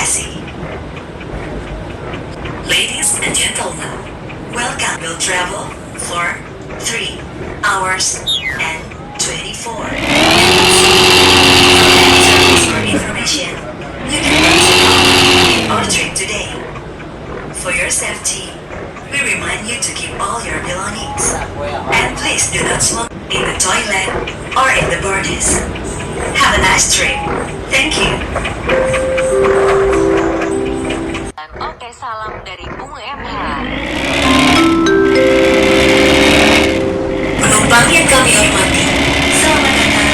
kasih. Ladies and gentlemen, welcome. Will travel for 3 hours and 24 minutes. For information, you can cancel our trip today. For your safety, we remind you to keep all your belongings. And please do not smoke in the toilet or in the boardis. Have a nice trip. Thank you. Oke, salam dari Bung MH. Penumpang yang kami hormati, selamat datang.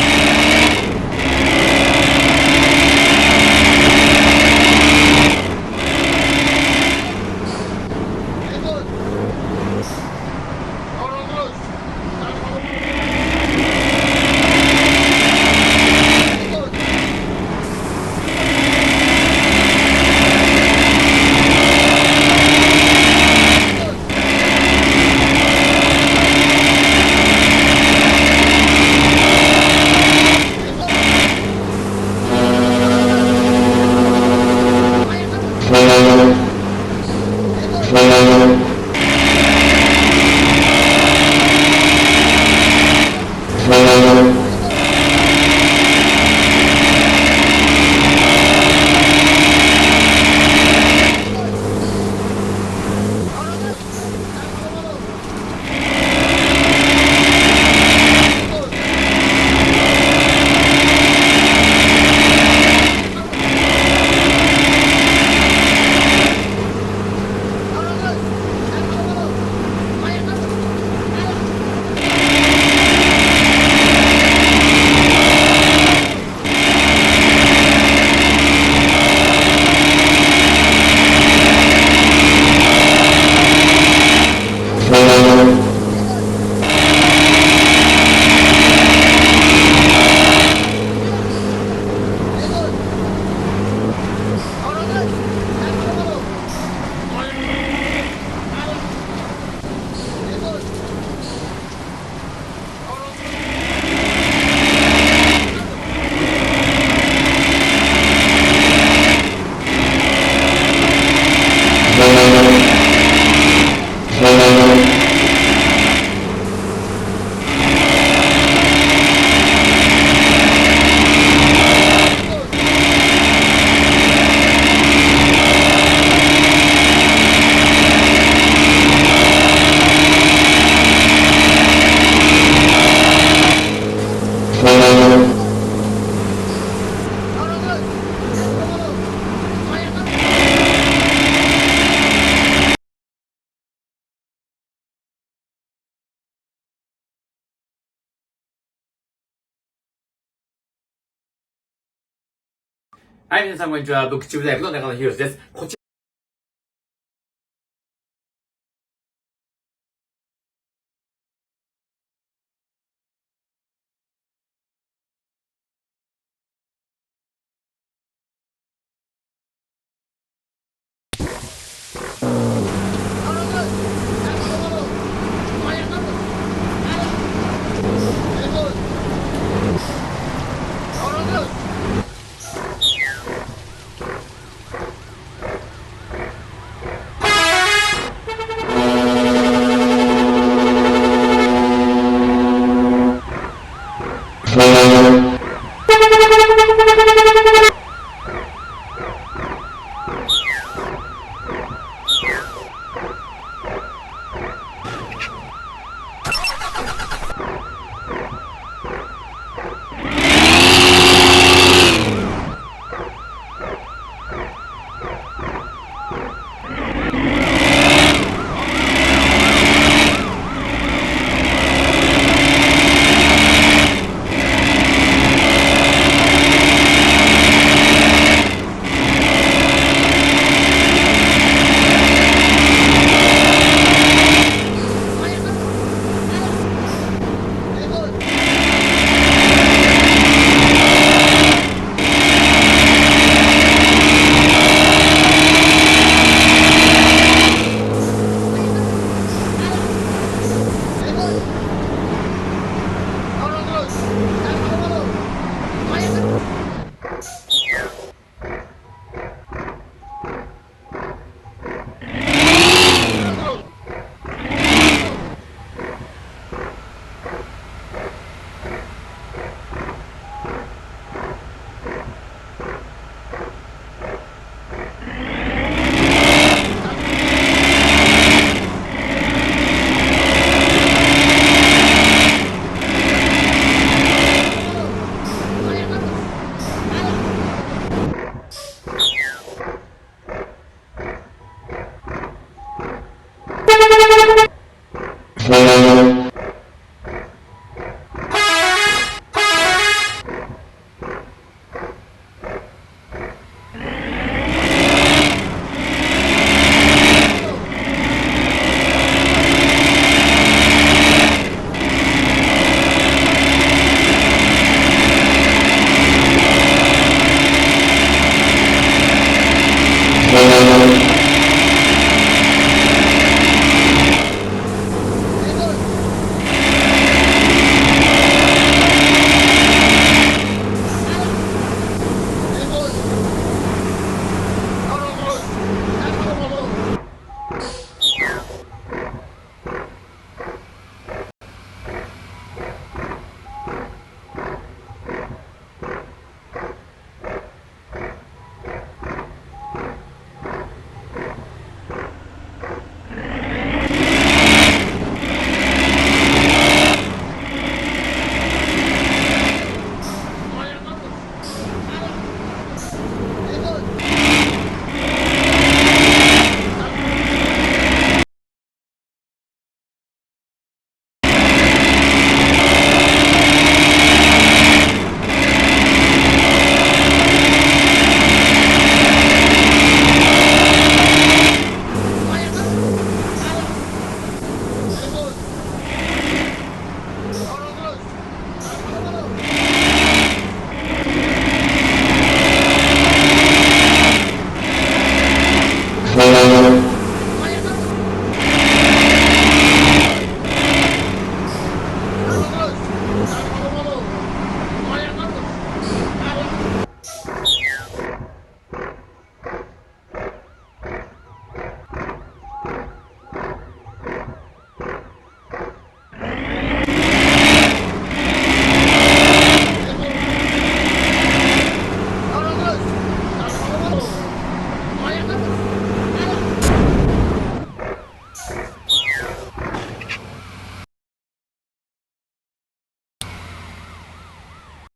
はい、皆さんこんにちは。ブックチューブ大学の中野博です。こち